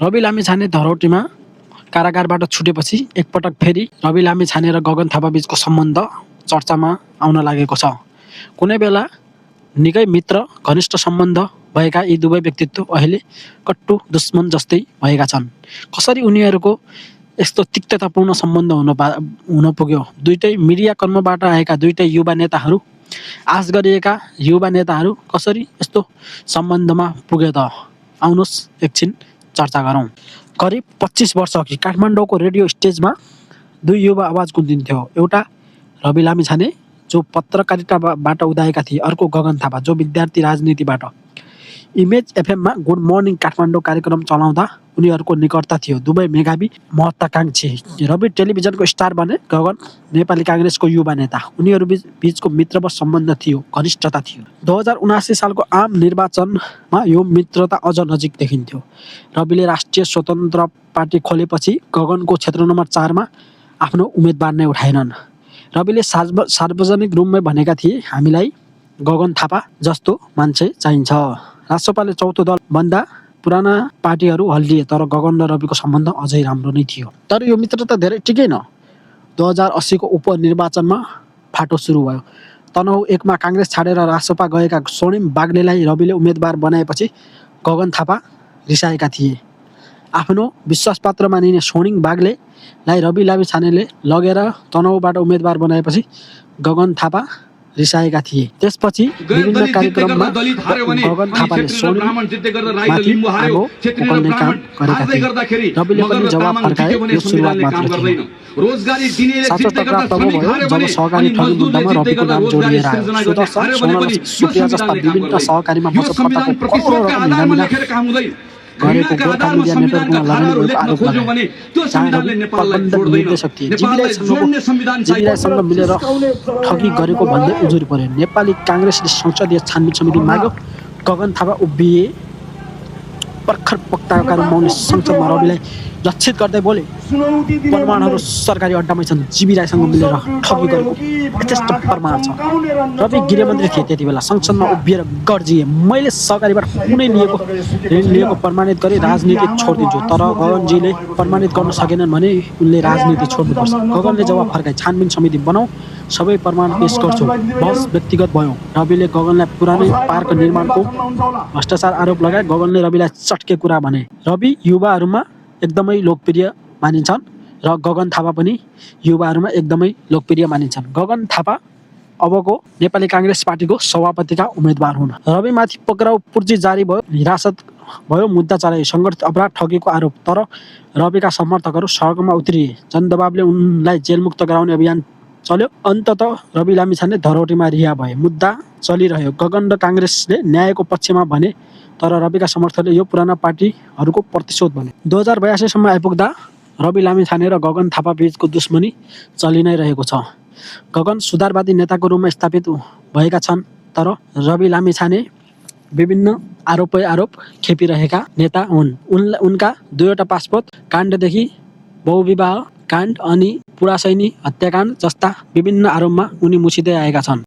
रवि लामिछाने धरौटीमा कारागारबाट छुटेपछि एकपटक फेरि रवि लामिछाने र गगन थापा बीचको सम्बन्ध चर्चामा आउन लागेको छ। कुनै बेला निकै मित्र घनिष्ठ सम्बन्ध भएका यी दुवै व्यक्तित्व अहिले कट्टु दुश्मन जस्तै भएका छन्। कसरी उनीहरूको यस्तो तिक्ततापूर्ण सम्बन्ध हुन पुग्यो? दुईटै मिडिया कर्मबाट आएका दुईटै युवा नेताहरू, आश गरिएका युवा नेताहरू कसरी यस्तो सम्बन्धमा पुगे त? आउनुहोस् एकछिन चर्चा गरौँ। करिब 25 वर्ष अघि काठमाडौँको रेडियो स्टेजमा दुई युवा आवाज गुन्जिन्थ्यो। एउटा रवि लामिछाने जो पत्रकारिताबाट उदाएका थिए, अर्को गगन थापा जो विद्यार्थी राजनीतिबाट। इमेज एफएममा गुड मर्निङ काठमाडौँ कार्यक्रम चलाउँदा उनीहरूको निकटता थियो। दुवै मेधावी महत्त्वाकांक्षी। रवि टेलिभिजनको स्टार बने, गगन नेपाली काङ्ग्रेसको युवा नेता। उनीहरू बीचको मित्रवत सम्बन्ध थियो, घनिष्ठता थियो। 2079 सालको आम निर्वाचनमा यो मित्रता अझ नजिक देखिन्थ्यो। रविले राष्ट्रिय स्वतन्त्र पार्टी खोलेपछि गगनको क्षेत्र नम्बर 4 मा आफ्नो उम्मेदवार नै उठाएनन्। रविले सार्वजनिक रूपमै भनेका थिए, हामीलाई गगन थापा जस्तो मान्छे चाहिन्छ। राष्ट्रपाले चौथो दल बन्दा पुराना पार्टीहरू हल्लिए, तर गगन र रविको सम्बन्ध अझै राम्रो नै थियो। तर यो मित्रता धेरै टिकेन। 2080 को उपनिर्वाचनमा फाटो सुरु भयो। तनहुँ 1 मा काङ्ग्रेस छाडेर रासपा गएका स्वर्णिम बाग्लेलाई रविले उम्मेदवार बनाएपछि गगन थापा रिसाएका थिए। आफ्नो विश्वासपात्र मानिने स्वर्णिम बाग्लेलाई रवि लामिछानेले लगेर तनहुँबाट उम्मेदवार बनाएपछि गगन थापा रिसाएका थिए। त्यसपछि विभिन्न कार्यक्रममा गगन थापाले स्वर्णिममाथि आगो उकाल्ने काम गरेका थिए। रविले पनि जवाब फर्काए, यो सुरुवात मात्र थियो। साँचो टकराव तब भयो जब सहकारी ठगी मुद्दामा रविको नाम जोडिएर आयो। सुदर्शन, सोनल, सुप्रिया जस्ता विभिन्न सहकारीमा बचतकर्ताको करोडौँ रकम हिँडामिला गरेको गोर्खा मिडिया नेटवर्कमा लगानी गरेको आरोप लगाए। जहाँ रवि प्रबन्ध निर्देशक थिए। जीवीराईसँग मिलेर ठगी गरेको भन्दै उजुरी पर्यो। नेपाली काङ्ग्रेसले संसदीय छानबिन समिति माग्यो। गगन थापा उभिए। भर्खर पक्का रूपमा संसदमा रविलाई लक्षित गर्दै बोले, प्रमाणहरू सरकारी अड्डामै छन्। जीवीराईसँग मिलेर ठगी गरेको यथेष्ट प्रमाण छ। रवि गृहमन्त्री थिए त्यति बेला। संसदमा उभिएर गर्जिए, मैले सहकारीबाट कुनै ऋण लिएको प्रमाणित गरी राजनीति छोडिदिन्छु। तर गगनजीले प्रमाणित गर्न सकेनन् भने उनले राजनीति छोड्नुपर्छ। गगनले जवाब फर्काए, छानबिन समिति बनाऊ, सबै प्रमाण पेश गर्छु। बहस व्यक्तिगत भयो। रविले गगनलाई पुरानै पार्क निर्माणको भ्रष्टाचार आरोप लगाए। गगनले रविलाई चट्के कुरा भने। रवि युवाहरूमा एकदमै लोकप्रिय मानिन्छन् र गगन थापा पनि युवाहरूमा एकदमै लोकप्रिय मानिन्छन्। गगन थापा अबको नेपाली काङ्ग्रेस पार्टीको सभापतिका उम्मेदवार हुन्। रविमाथि पक्राउ पूर्जी जारी भयो, हिरासत भयो, मुद्दा चलाइयो, सङ्गठित अपराध ठगेको आरोप। तर रविका समर्थकहरू सडकमा उत्रिए। जनदबावले उनलाई जेलमुक्त गराउने अभियान चल्यो। अन्ततः रवि लामिछाने धरौटीमा रिहा भए। मुद्दा चलिरह्यो। गगन र काङ्ग्रेसले न्यायको पक्षमा भने, तर रविका समर्थकले यो पुराना पार्टीहरूको प्रतिशोध भने। 2082 सम्म आइपुग्दा रवि लामिछाने र गगन थापा बीचको दुश्मनी चलि नै रहेको छ। गगन सुधारवादी नेताको रूपमा स्थापित भएका छन्, तर रवि लामिछाने विभिन्न आरोप खेपिरहेका नेता हुन्। उनका 2वटा पासपोर्ट काण्डदेखि बहुविवाह काण्ड अनि पुरासैनी हत्याकाण्ड जस्ता विभिन्न आरोपमा उनी मुछिँदै आएका छन्।